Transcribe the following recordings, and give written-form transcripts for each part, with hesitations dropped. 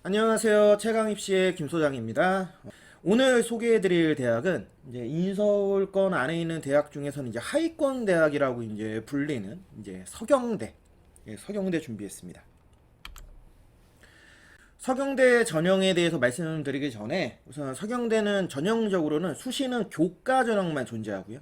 안녕하세요. 최강입시의 김소장입니다. 오늘 소개해드릴 대학은 이제 인서울권 안에 있는 대학 중에서는 이제 하위권 대학이라고 이제 불리는 이제 서경대, 서경대 준비했습니다. 서경대 전형에 대해서 말씀드리기 전에 우선 서경대는 전형적으로는 수시는 교과 전형만 존재하고요.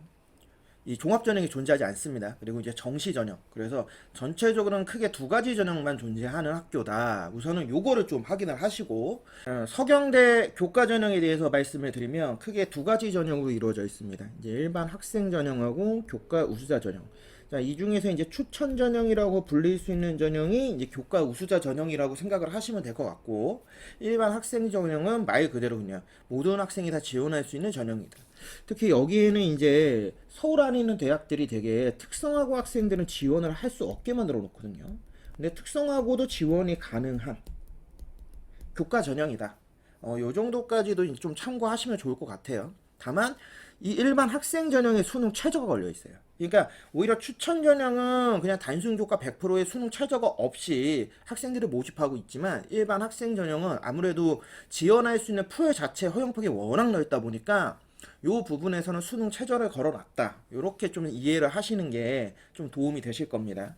이 종합 전형이 존재하지 않습니다. 그리고 이제 정시 전형. 그래서 전체적으로는 크게 두 가지 전형만 존재하는 학교다. 우선은 요거를 좀 확인을 하시고 서경대 교과 전형에 대해서 말씀을 드리면 크게 두 가지 전형으로 이루어져 있습니다. 이제 일반 학생 전형하고 교과 우수자 전형. 자, 이 중에서 이제 추천 전형이라고 불릴 수 있는 전형이 이제 교과 우수자 전형이라고 생각을 하시면 될 것 같고, 일반 학생 전형은 말 그대로 그냥 모든 학생이 다 지원할 수 있는 전형이다. 특히 여기에는 이제 서울 안에 있는 대학들이 되게 특성화고 학생들은 지원을 할 수 없게 만들어 놓거든요. 근데 특성화고도 지원이 가능한 교과 전형이다. 요 정도까지도 좀 참고하시면 좋을 것 같아요. 다만 이 일반 학생 전형에 수능 최저가 걸려 있어요. 그러니까 오히려 추천 전형은 그냥 단순 교과 100%의 수능 최저가 없이 학생들을 모집하고 있지만, 일반 학생 전형은 아무래도 지원할 수 있는 풀 자체 허용폭이 워낙 넓다 보니까 요 부분에서는 수능 최저를 걸어놨다. 이렇게 좀 이해를 하시는 게 좀 도움이 되실 겁니다.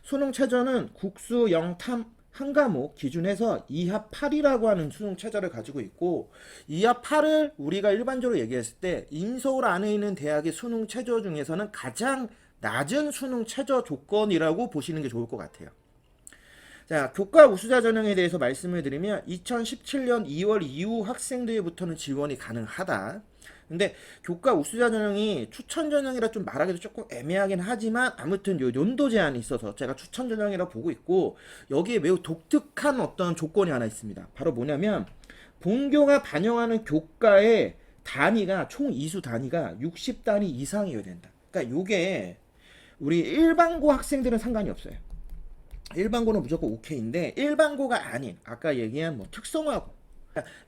수능 최저는 국수, 영탐 한 과목 기준해서 2합 8이라고 하는 수능 최저를 가지고 있고, 2합 8을 우리가 일반적으로 얘기했을 때 인서울 안에 있는 대학의 수능 최저 중에서는 가장 낮은 수능 최저 조건이라고 보시는 게 좋을 것 같아요. 자, 교과 우수자 전형에 대해서 말씀을 드리면 2017년 2월 이후 학생들부터는 지원이 가능하다. 근데 교과 우수자 전형이 추천 전형이라 좀 말하기도 조금 애매하긴 하지만, 아무튼 요 연도 제한이 있어서 제가 추천 전형이라 보고 있고, 여기에 매우 독특한 어떤 조건이 하나 있습니다. 바로 뭐냐면 본교가 반영하는 교과의 단위가 총 이수 단위가 60단위 이상이어야 된다. 그러니까 요게 우리 일반고 학생들은 상관이 없어요. 일반고는 무조건 오케이인데, 일반고가 아닌 아까 얘기한 뭐 특성화고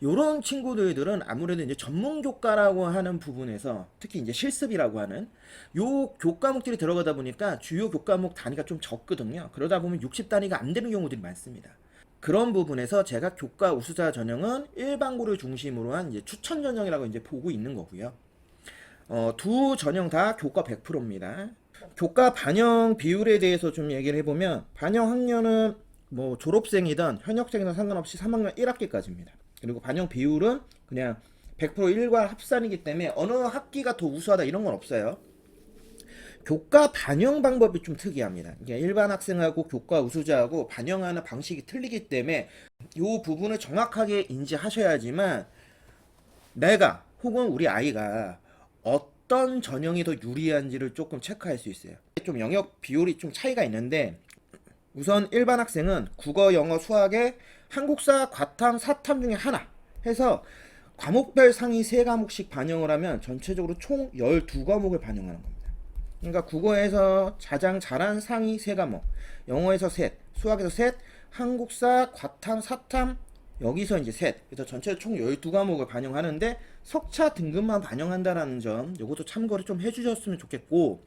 요런 친구들은 아무래도 이제 전문 교과라고 하는 부분에서 특히 이제 실습이라고 하는 요 교과목들이 들어가다 보니까 주요 교과목 단위가 좀 적거든요. 그러다 보면 60단위가 안 되는 경우들이 많습니다. 그런 부분에서 제가 교과 우수자 전형은 일반고를 중심으로 한 이제 추천 전형이라고 이제 보고 있는 거고요. 두 전형 다 교과 100%입니다. 교과 반영 비율에 대해서 좀 얘기를 해보면, 반영 학년은 뭐 졸업생이든 현역생이든 상관없이 3학년 1학기까지입니다. 그리고 반영 비율은 그냥 100% 일괄 합산이기 때문에 어느 학기가 더 우수하다 이런 건 없어요. 교과 반영 방법이 좀 특이합니다. 이게 일반 학생하고 교과 우수자하고 반영하는 방식이 틀리기 때문에 이 부분을 정확하게 인지하셔야지만 내가 혹은 우리 아이가 어떤 전형이 더 유리한지를 조금 체크할 수 있어요. 좀 영역 비율이 좀 차이가 있는데, 우선 일반 학생은 국어, 영어, 수학에 한국사, 과탐, 사탐 중에 하나 해서 과목별 상위 3과목씩 반영을 하면 전체적으로 총 12과목을 반영하는 겁니다. 그러니까 국어에서 가장 잘한 상위 3과목, 영어에서 셋, 수학에서 셋, 한국사, 과탐, 사탐 여기서 이제 셋. 그래서 전체 총 12과목을 반영하는데 석차 등급만 반영한다라는 점, 요것도 참고를 좀 해주셨으면 좋겠고,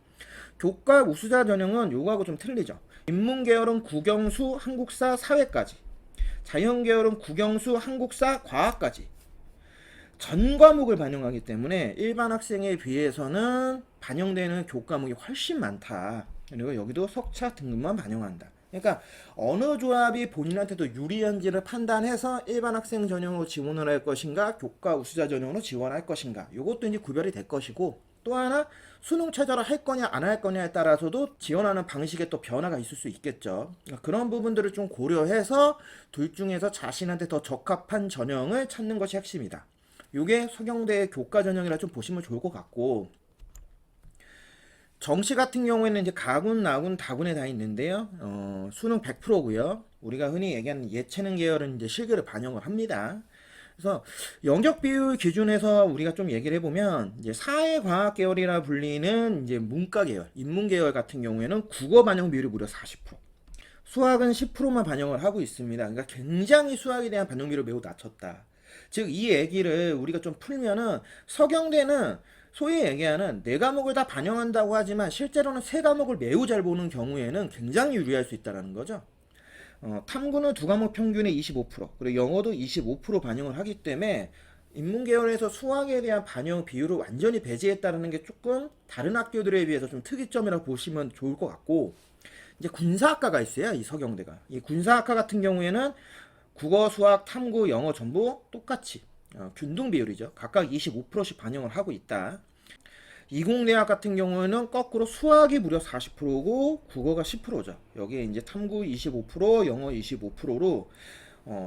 교과 우수자 전형은 요거하고 좀 틀리죠. 인문계열은 국영수, 한국사, 사회까지, 자연계열은 국영수, 한국사, 과학까지 전 과목을 반영하기 때문에 일반 학생에 비해서는 반영되는 교과목이 훨씬 많다. 그리고 여기도 석차 등급만 반영한다. 그러니까 어느 조합이 본인한테도 유리한지를 판단해서 일반 학생 전형으로 지원을 할 것인가, 교과 우수자 전형으로 지원할 것인가, 이것도 이제 구별이 될 것이고, 또 하나 수능 최저를 할 거냐 안 할 거냐에 따라서도 지원하는 방식에 또 변화가 있을 수 있겠죠. 그러니까 그런 부분들을 좀 고려해서 둘 중에서 자신한테 더 적합한 전형을 찾는 것이 핵심이다. 이게 서경대의 교과 전형이라 좀 보시면 좋을 것 같고, 정시 같은 경우에는 이제 가군, 나군, 다군에 다 있는데요. 수능 100%고요. 우리가 흔히 얘기하는 예체능 계열은 이제 실기를 반영을 합니다. 그래서 영역 비율 기준에서 우리가 좀 얘기를 해보면, 이제 사회과학 계열이라 불리는 이제 문과 계열, 인문 계열 같은 경우에는 국어 반영 비율이 무려 40%, 수학은 10%만 반영을 하고 있습니다. 그러니까 굉장히 수학에 대한 반영 비율을 매우 낮췄다. 즉 이 얘기를 우리가 좀 풀면은, 서경대는 소위 얘기하는 4과목을 다 반영한다고 하지만 실제로는 3과목을 매우 잘 보는 경우에는 굉장히 유리할 수 있다는 거죠. 탐구는 두 과목 평균의 25%, 그리고 영어도 25% 반영을 하기 때문에 인문계열에서 수학에 대한 반영 비율을 완전히 배제했다는 게 조금 다른 학교들에 비해서 좀 특이점이라고 보시면 좋을 것 같고, 이제 군사학과가 있어요. 이 서경대가. 이 군사학과 같은 경우에는 국어, 수학, 탐구, 영어 전부 똑같이 균등 비율이죠. 각각 25%씩 반영을 하고 있다. 이공대학 같은 경우에는 거꾸로 수학이 무려 40%고 국어가 10%죠. 여기에 이제 탐구 25%, 영어 25%로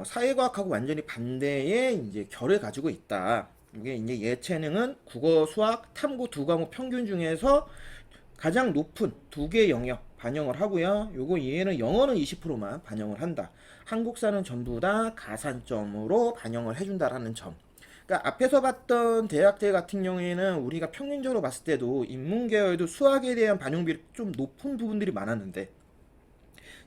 사회과학하고 완전히 반대의 이제 결을 가지고 있다. 이게 이제 예체능은 국어, 수학, 탐구 두 과목 평균 중에서 가장 높은 두 개 영역 반영을 하고요. 요거 이해는 영어는 20%만 반영을 한다. 한국사는 전부 다 가산점으로 반영을 해준다라는 점. 그러니까 앞에서 봤던 대학들 같은 경우에는 우리가 평균적으로 봤을 때도 인문계열도 수학에 대한 반영 비율이 좀 높은 부분들이 많았는데,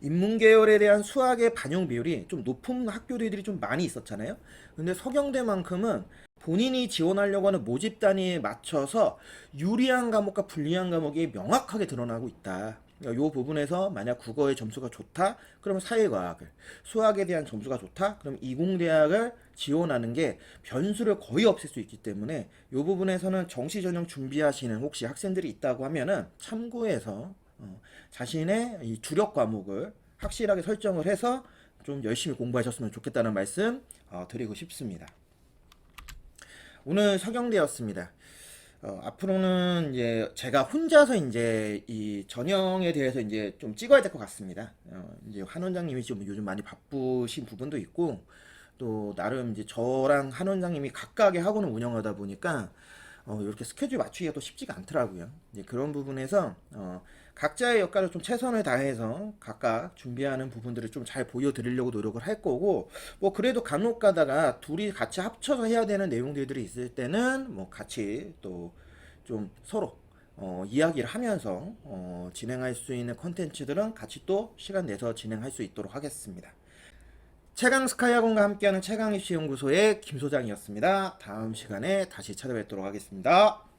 인문계열에 대한 수학의 반영 비율이 좀 높은 학교들이 좀 많이 있었잖아요. 근데 서경대만큼은 본인이 지원하려고 하는 모집 단위에 맞춰서 유리한 과목과 불리한 과목이 명확하게 드러나고 있다. 이 부분에서 만약 국어의 점수가 좋다, 그러면 사회과학을, 수학에 대한 점수가 좋다, 그럼 이공대학을 지원하는 게 변수를 거의 없앨 수 있기 때문에 이 부분에서는 정시 전형 준비하시는 혹시 학생들이 있다고 하면은 참고해서 자신의 이 주력 과목을 확실하게 설정을 해서 좀 열심히 공부하셨으면 좋겠다는 말씀 드리고 싶습니다. 오늘 서경대였습니다. 앞으로는 이제 제가 혼자서 이제 이 전형에 대해서 이제 좀 찍어야 될 것 같습니다. 이제 한 원장님이 좀 요즘 많이 바쁘신 부분도 있고, 또 나름 이제 저랑 한 원장님이 각각의 학원을 운영하다 보니까 이렇게 스케줄 맞추기가 또 쉽지가 않더라고요. 이제 그런 부분에서 각자의 역할을 좀 최선을 다해서 각각 준비하는 부분들을 좀 잘 보여드리려고 노력을 할 거고, 뭐 그래도 간혹 가다가 둘이 같이 합쳐서 해야 되는 내용들이 있을 때는 뭐 같이 또 좀 서로 이야기를 하면서 진행할 수 있는 컨텐츠들은 같이 또 시간 내서 진행할 수 있도록 하겠습니다. 최강 스카이학원과 함께하는 최강 입시 연구소의 김 소장이었습니다. 다음 시간에 다시 찾아뵙도록 하겠습니다.